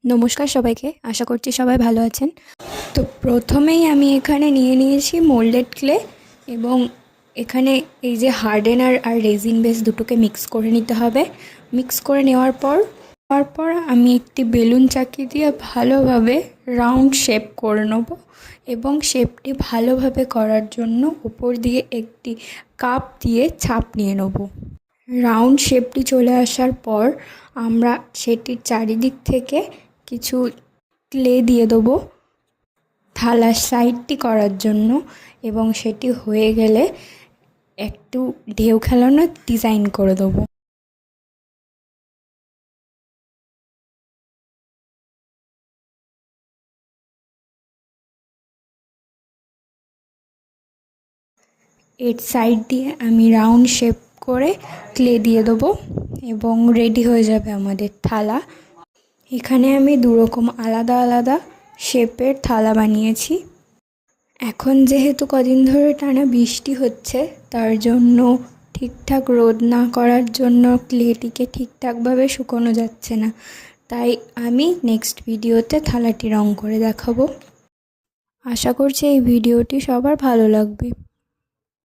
নমস্কার সবাইকে, আশা করছি সবাই ভালো আছেন। তো প্রথমেই আমি এখানে নিয়ে নিয়েছি মোল্ডেড ক্লে এবং এখানে এই যে হার্ডেনার আর রেজিন বেস দুটোকে মিক্স করে নিতে হবে। মিক্স করে নেওয়ার পর আমি একটি বেলুন চাকি দিয়ে ভালোভাবে রাউন্ড শেপ করে নেব এবং শেপটি ভালোভাবে করার জন্য উপর দিয়ে একটি কাপ দিয়ে ছাপ নিয়ে নেব। রাউন্ড শেপটি চলে আসার পর আমরা সেটির চারিদিক থেকে কিছু ক্লে দিয়ে দেবো থালার সাইডটি করার জন্য এবং সেটি হয়ে গেলে একটু ঢেউ খেলানো ডিজাইন করে দেবো। এর সাইড দিয়ে আমি রাউন্ড শেপ করে ক্লে দিয়ে দেবো এবং রেডি হয়ে যাবে আমাদের থালা। এখানে আমি দুরকম আলাদা আলাদা শেপের থালা বানিয়েছি। এখন যেহেতু কদিন ধরে টানা বৃষ্টি হচ্ছে, তার জন্য ঠিকঠাক রোদ না করার জন্য ক্লেটিকে ঠিকঠাকভাবে শুকোনো যাচ্ছে না, তাই আমি নেক্সট ভিডিওতে থালাটি রং করে দেখাবো। আশা করছি এই ভিডিওটি সবার ভালো লাগবে।